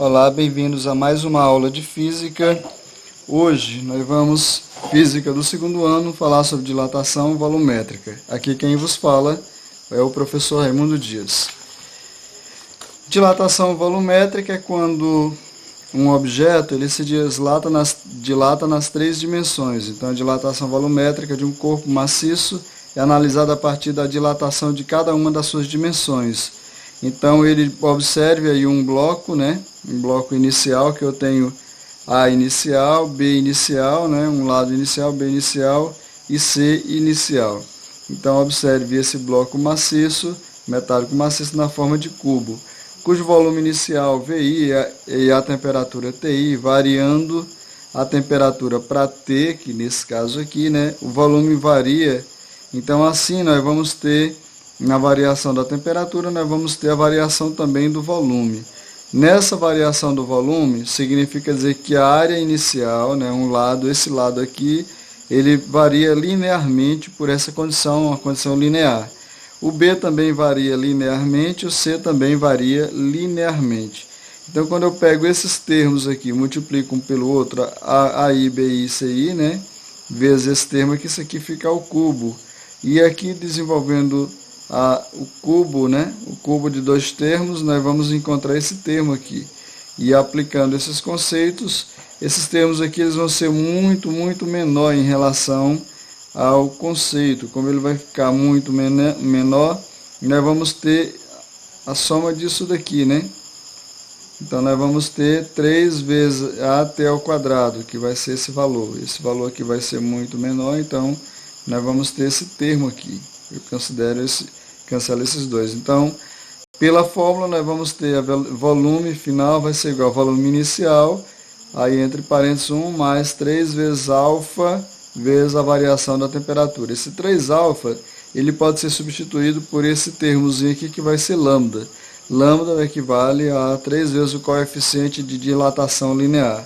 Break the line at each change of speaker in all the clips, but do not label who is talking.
Olá, bem-vindos a mais uma aula de Física. Hoje nós vamos, Física do segundo ano, falar sobre dilatação volumétrica. Aqui quem vos fala é o professor Raimundo Dias. Dilatação volumétrica é quando um objeto ele se dilata nas três dimensões. Então a dilatação volumétrica de um corpo maciço é analisada a partir da dilatação de cada uma das suas dimensões. Então ele observe aí um bloco, um bloco inicial que eu tenho A inicial, B inicial, um lado inicial, B inicial e C inicial. Então observe esse bloco maciço, metálico maciço na forma de cubo, cujo volume inicial VI e a temperatura TI, variando a temperatura para T, que nesse caso aqui, o volume varia. Então assim nós vamos ter, na variação da temperatura, nós vamos ter a variação também do volume. Nessa variação do volume, significa dizer que a área inicial, esse lado aqui, ele varia linearmente por essa condição, uma condição linear. O B também varia linearmente, o C também varia linearmente. Então, quando eu pego esses termos aqui, multiplico um pelo outro, AI, BI, CI, vezes esse termo aqui, isso aqui fica o cubo. E aqui, desenvolvendo o cubo, o cubo de dois termos, nós vamos encontrar esse termo aqui. E aplicando esses conceitos, esses termos aqui eles vão ser muito, muito menor em relação ao conceito. Como ele vai ficar muito menor, nós vamos ter a soma disso daqui, Então nós vamos ter 3 vezes AT ao quadrado, que vai ser esse valor. Esse valor aqui vai ser muito menor, então nós vamos ter esse termo aqui. Eu cancelo esses dois. Então, pela fórmula, nós vamos ter volume final, vai ser igual ao volume inicial, aí entre parênteses 1 mais 3 vezes alfa, vezes a variação da temperatura. Esse 3 alfa, ele pode ser substituído por esse termozinho aqui, que vai ser lambda. Lambda equivale a 3 vezes o coeficiente de dilatação linear.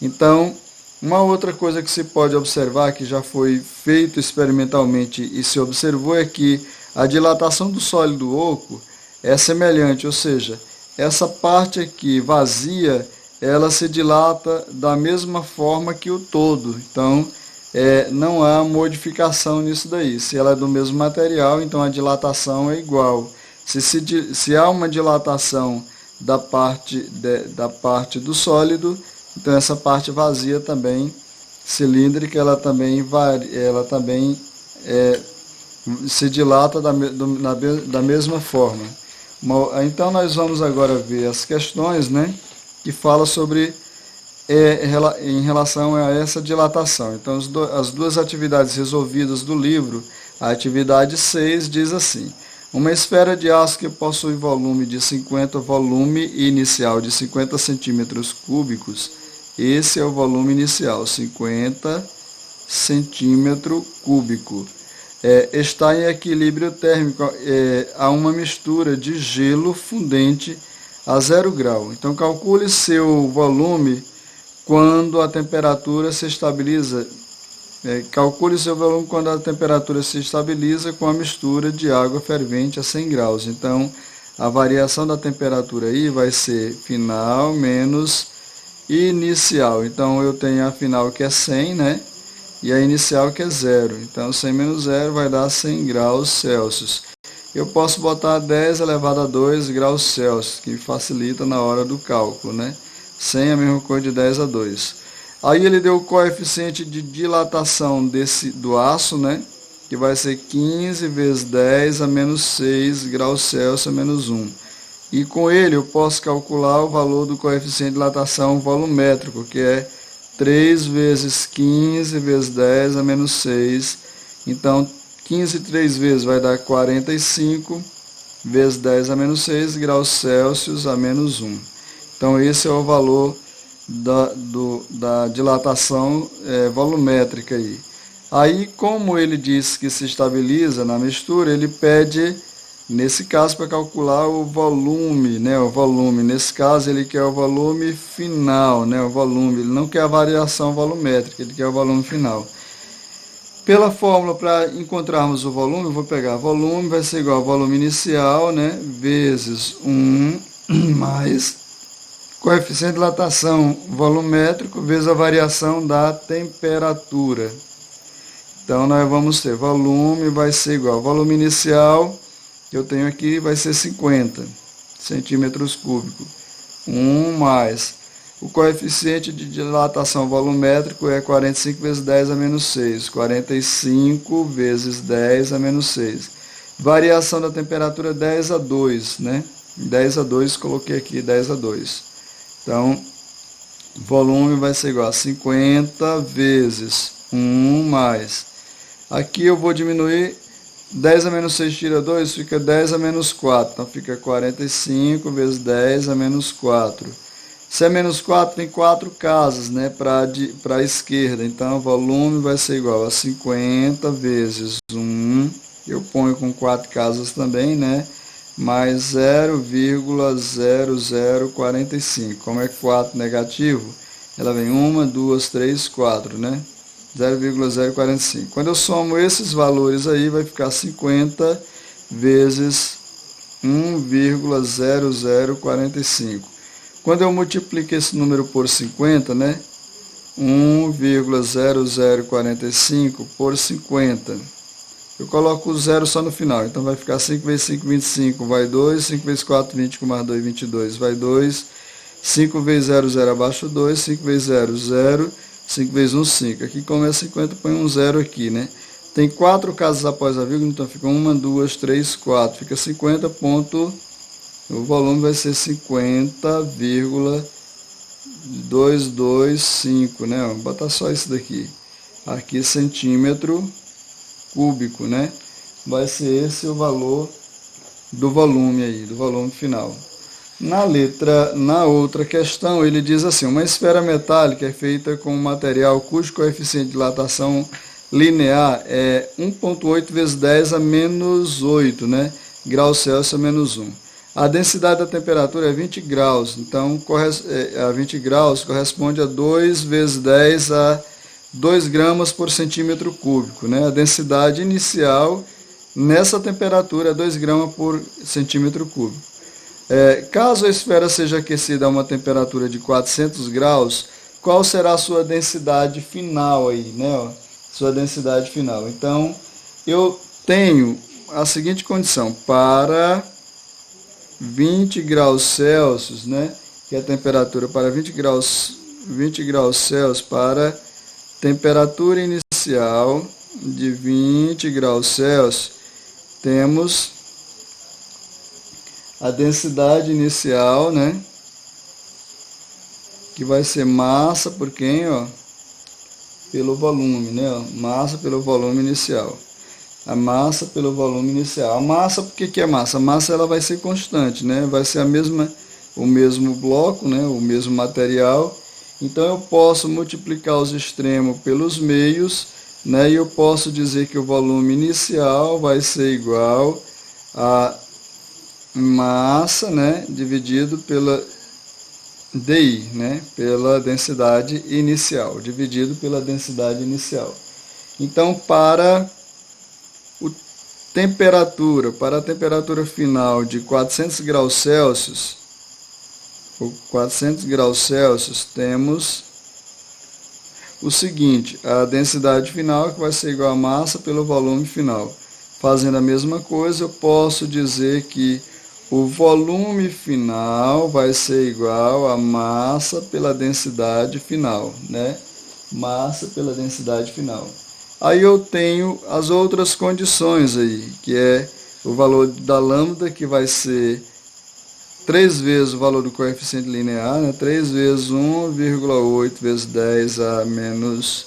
Então, uma outra coisa que se pode observar, que já foi feito experimentalmente e se observou, é que a dilatação do sólido oco é semelhante, ou seja, essa parte aqui vazia, ela se dilata da mesma forma que o todo. Então, não há modificação nisso daí. Se ela é do mesmo material, então a dilatação é igual. Se há uma dilatação da parte do sólido, então essa parte vazia também, cilíndrica, ela também se dilata da mesma forma. Então nós vamos agora ver as questões, que falam sobre em relação a essa dilatação. Então as duas atividades resolvidas do livro, a atividade 6 diz assim: uma esfera de aço que possui volume inicial de 50 centímetros cúbicos, esse é o volume inicial, 50 centímetro cúbico. Está em equilíbrio térmico a uma mistura de gelo fundente a 0 grau. Então, calcule seu volume quando a temperatura se estabiliza. Calcule seu volume quando a temperatura se estabiliza com a mistura de água fervente a 100 graus. Então, a variação da temperatura aí vai ser final menos inicial. Então, eu tenho a final que é 100, e a inicial que é 0. Então, 100 menos 0 vai dar 100 graus Celsius. Eu posso botar 10 elevado a 2 graus Celsius, que facilita na hora do cálculo, 100 é a mesma coisa de 10 a 2. Aí ele deu o coeficiente de dilatação do aço, que vai ser 15 vezes 10 a menos 6 graus Celsius a menos 1. E com ele eu posso calcular o valor do coeficiente de dilatação volumétrico, que é 3 vezes 15 vezes 10 a menos 6. Então, 15 3 vezes vai dar 45 vezes 10 a menos 6 graus Celsius a menos 1. Então, esse é o valor da dilatação volumétrica aí. Aí, como ele diz que se estabiliza na mistura, ele pede, nesse caso, para calcular o volume, o volume. Nesse caso, ele quer o volume final, o volume. Ele não quer a variação volumétrica, ele quer o volume final. Pela fórmula, para encontrarmos o volume, eu vou pegar volume, vai ser igual ao volume inicial, vezes 1 mais Coeficiente de dilatação volumétrico vezes a variação da temperatura. Então, nós vamos ter volume vai ser igual. Volume inicial que eu tenho aqui vai ser 50 centímetros cúbicos. 1 mais. O coeficiente de dilatação volumétrico é 45 vezes 10 a menos 6. 45 vezes 10 a menos 6. Variação da temperatura 10 a 2, né? 10 a 2, coloquei aqui 10 a 2. Então, volume vai ser igual a 50 vezes 1 mais. Aqui eu vou diminuir, 10 a menos 6 tira 2, fica 10 a menos 4. Então, fica 45 vezes 10 a menos 4. Se é menos 4, tem 4 casas, né, para a esquerda. Então, o volume vai ser igual a 50 vezes 1. Eu ponho com 4 casas também, né? Mais 0,0045. Como é 4 negativo, ela vem 1, 2, 3, 4, né? 0,045. Quando eu somo esses valores aí, vai ficar 50 vezes 1,0045. Quando eu multiplico esse número por 50, né? 1,0045 por 50. Eu coloco o zero só no final, então vai ficar 5 vezes 5, 25, vai 2, 5 vezes 4, 20, com mais 2, 22, vai 2, 5 vezes 0, 0 abaixo 2, 5 vezes 0, 0, 5 vezes 1, 5. Aqui como é 50, põe um 0 aqui, né? Tem 4 casas após a vírgula, então fica 1, 2, 3, 4, fica 50 ponto, o volume vai ser 50,225, né? Vou botar só isso daqui. Aqui centímetro cúbico, né? Vai ser esse o valor do volume aí, do volume final. Na outra questão, ele diz assim: uma esfera metálica é feita com um material cujo coeficiente de dilatação linear é 1,8 vezes 10 a menos 8, né? Graus Celsius a menos 1. A densidade da temperatura é 20 graus, então a 20 graus corresponde a 2 vezes 10 a 2 gramas por centímetro cúbico, né? A densidade inicial nessa temperatura é 2 gramas por centímetro cúbico. Caso a esfera seja aquecida a uma temperatura de 400 graus, qual será a sua densidade final aí, né? Ó, sua densidade final. Então, eu tenho a seguinte condição: para 20 graus Celsius, né? Que é a temperatura para 20 graus Celsius para temperatura inicial de 20 graus Celsius, temos a densidade inicial, né? Que vai ser massa por quem, ó? Pelo volume, né? Ó, massa pelo volume inicial. A massa pelo volume inicial. A massa, por que é massa? A massa ela vai ser constante, né? Vai ser o mesmo bloco, né? O mesmo material. Então, eu posso multiplicar os extremos pelos meios, né? E eu posso dizer que o volume inicial vai ser igual a massa, né? Dividido pela DI, né? Pela densidade inicial, dividido pela densidade inicial. Então, para a temperatura final de 400 graus Celsius, temos o seguinte: a densidade final, que vai ser igual a massa pelo volume final. Fazendo a mesma coisa, eu posso dizer que o volume final vai ser igual a massa pela densidade final, né? Massa pela densidade final. Aí eu tenho as outras condições aí, que é o valor da lambda, que vai ser 3 vezes o valor do coeficiente linear, né? 3 vezes 1,8 vezes 10 a menos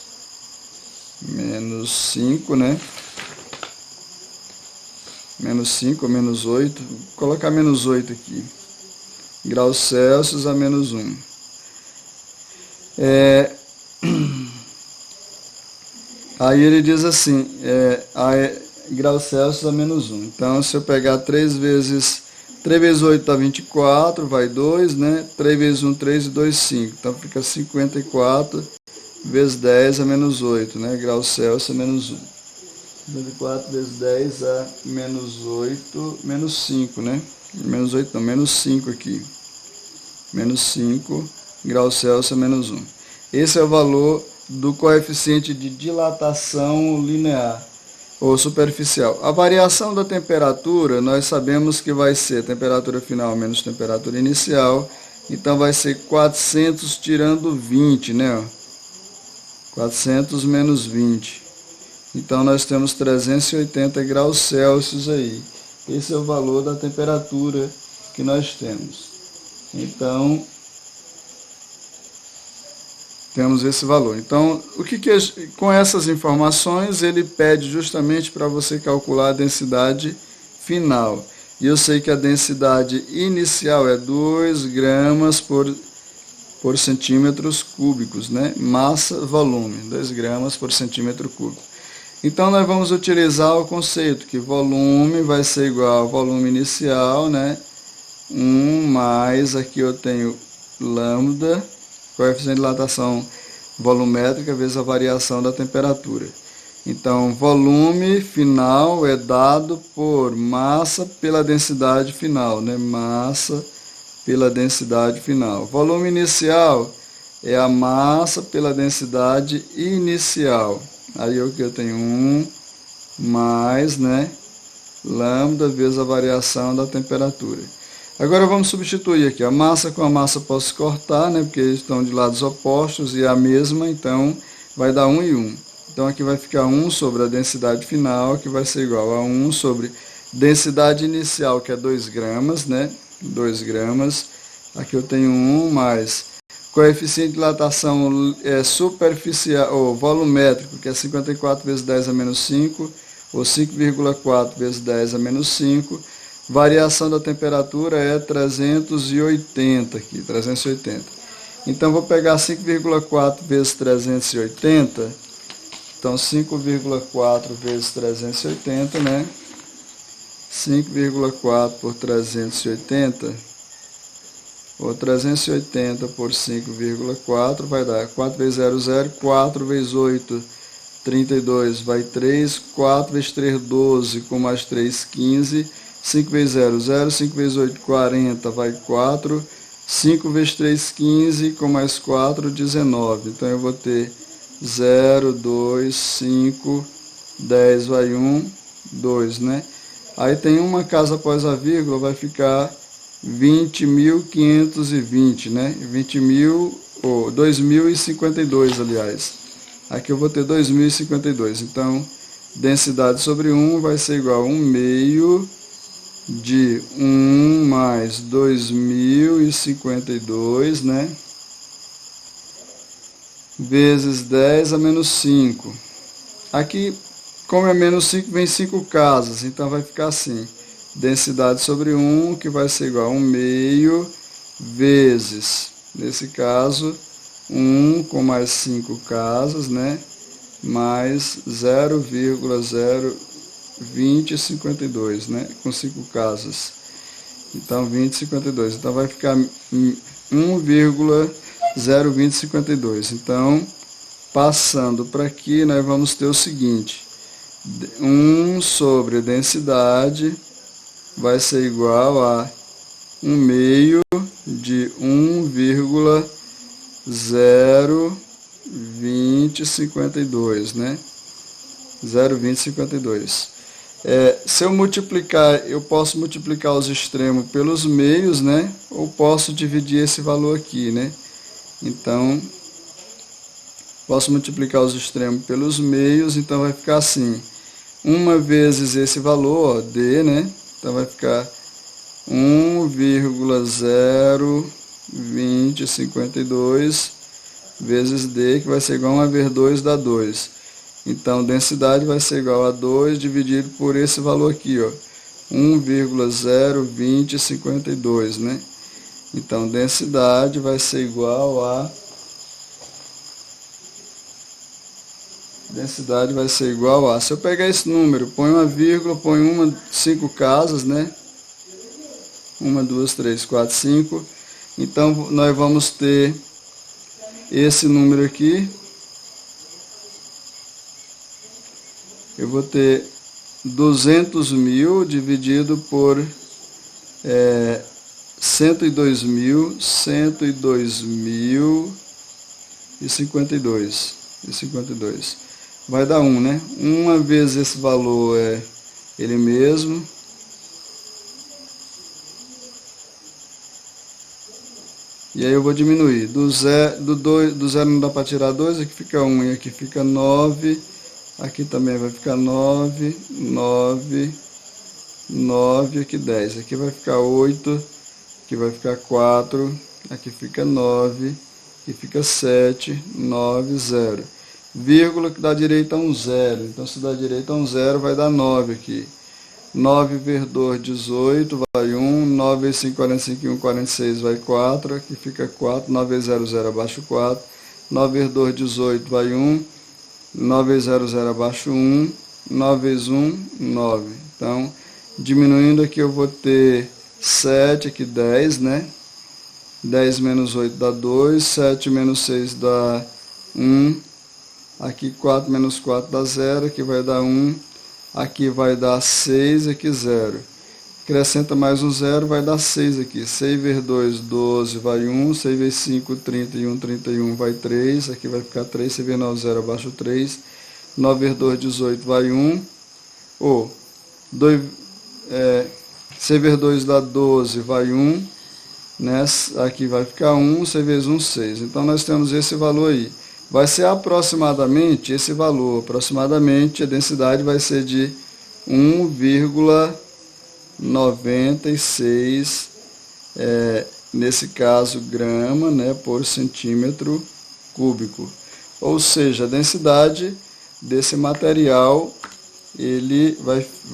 5, né? Menos 5 ou menos 8. Vou colocar menos 8 aqui. Graus Celsius a menos 1. Aí ele diz assim, graus Celsius a menos 1. Então, se eu pegar 3 vezes 8 dá 24, vai 2, né? 3 vezes 1, 3 e 2, 5. Então, fica 54 vezes 10 a menos 8, né? Graus Celsius a menos 1. 54 vezes 10 a menos 8, menos 5, né? Menos 8 não, menos 5 aqui. menos 5 graus Celsius menos 1. Esse é o valor do coeficiente de dilatação linear ou superficial. A variação da temperatura, nós sabemos que vai ser temperatura final menos temperatura inicial, então vai ser 400 tirando 20, né? 400 menos 20. Então nós temos 380 graus Celsius aí. Esse é o valor da temperatura que nós temos. Então, temos esse valor. Então, com essas informações, ele pede justamente para você calcular a densidade final. E eu sei que a densidade inicial é 2 gramas por centímetros cúbicos, né? Massa, volume, 2 gramas por centímetro cúbico. Então, nós vamos utilizar o conceito que volume vai ser igual ao volume inicial, né? 1 mais, aqui eu tenho lambda, coeficiente de dilatação volumétrica vezes a variação da temperatura. Então, volume final é dado por massa pela densidade final, né? Massa pela densidade final. Volume inicial é a massa pela densidade inicial. Aí o que eu tenho 1 mais, né? Lambda vezes a variação da temperatura. Agora vamos substituir aqui a massa com a massa, posso cortar, né? Porque eles estão de lados opostos e a mesma, então vai dar 1 e 1. Então aqui vai ficar 1 sobre a densidade final, que vai ser igual a 1 sobre densidade inicial, que é 2 gramas, né? 2 gramas. Aqui eu tenho 1 mais coeficiente de dilatação superficial, ou volumétrico, que é 54 vezes 10 a menos 5, ou 5,4 vezes 10 a menos 5. Variação da temperatura é 380 aqui, 380. Então, vou pegar 5,4 vezes 380. Então, 5,4 vezes 380, né? 5,4 por 380, ou 380 por 5,4, vai dar 4 vezes 0, 0, 4 vezes 8, 32, vai 3, 4 vezes 3, 12, com mais 3, 15, 5 vezes 0, 0, 5 vezes 8, 40, vai 4, 5 vezes 3, 15, com mais 4, 19. Então, eu vou ter 0, 2, 5, 10, vai 1, 2, né? Aí tem uma casa após a vírgula, vai ficar 20.520, né? 2052, aliás. Aqui eu vou ter 2052. Então, densidade sobre 1 vai ser igual a 1 meio de 1 mais 2052, né? Vezes 10 a menos 5. Aqui, como é menos 5, vem 5 casas, então vai ficar assim. Densidade sobre 1, que vai ser igual a 1 meio vezes, nesse caso, 1 com mais 5 casas, né? Mais 0,02052, né? Com 5 casas. Então, 2052. Então, vai ficar 1,02052. Então, passando para aqui, nós vamos ter o seguinte. 1 sobre densidade vai ser igual a 1 meio de 1,02052, né? 0,2052. Se eu multiplicar, eu posso multiplicar os extremos pelos meios, né? Ou posso dividir esse valor aqui, né? Então, posso multiplicar os extremos pelos meios, então vai ficar assim. 1 vezes esse valor, ó, D, né? Então vai ficar 1,02052 vezes D, que vai ser igual a 1 vezes 2 dá 2. Então, densidade vai ser igual a 2 dividido por esse valor aqui, ó, 1,02052, né? Então, densidade vai ser igual a... Densidade vai ser igual a... Se eu pegar esse número, põe uma vírgula, põe 5 casas, né? 1, 2, 3, 4, 5. Então, nós vamos ter esse número aqui. Eu vou ter 200 mil dividido por 102.052. Vai dar 1, né? 1 vezes esse valor é ele mesmo. E aí eu vou diminuir. Do zero não dá para tirar 2, aqui fica 1 e aqui fica 9. Aqui também vai ficar 9, 9, 9, aqui 10. Aqui vai ficar 8, aqui vai ficar 4, aqui fica 9, aqui fica 7, 9, 0. Vírgula que dá direito a um 0. Então se dá direito a um 0 vai dar 9 aqui. 9 vezes 2, 18, vai 1. 9 vezes 5, 45, e 1, 46, vai 4. Aqui fica 4. 9 vezes 0, 0, abaixo 4. 9 vezes 2, 18, vai 1. 9 vezes 0, 0, abaixo 1. 9 vezes 1, 9. Então, diminuindo aqui eu vou ter 7, aqui 10, né? 10 menos 8 dá 2. 7 menos 6 dá 1. Aqui 4 menos 4 dá 0. Aqui vai dar 1. Aqui vai dar 6, aqui 0. Acrescenta mais um 0, vai dar 6 aqui. 6 vezes 2, 12, vai 1. 6 vezes 5, 31, 31, vai 3. Aqui vai ficar 3. 6 vezes 9, 0, abaixo 3. 9 vezes 2, 18, vai 1. 6 vezes 2 dá 12, vai 1. Né? Aqui vai ficar 1. 6 vezes 1, 6. Então nós temos esse valor aí. Vai ser aproximadamente esse valor. Aproximadamente a densidade vai ser de 1,96, nesse caso, grama, né, por centímetro cúbico. Ou seja, a densidade desse material ele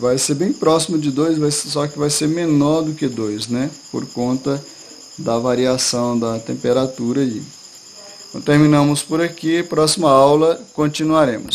vai ser bem próximo de 2, só que vai ser menor do que 2, né, por conta da variação da temperatura aí. Então, terminamos por aqui. Próxima aula continuaremos.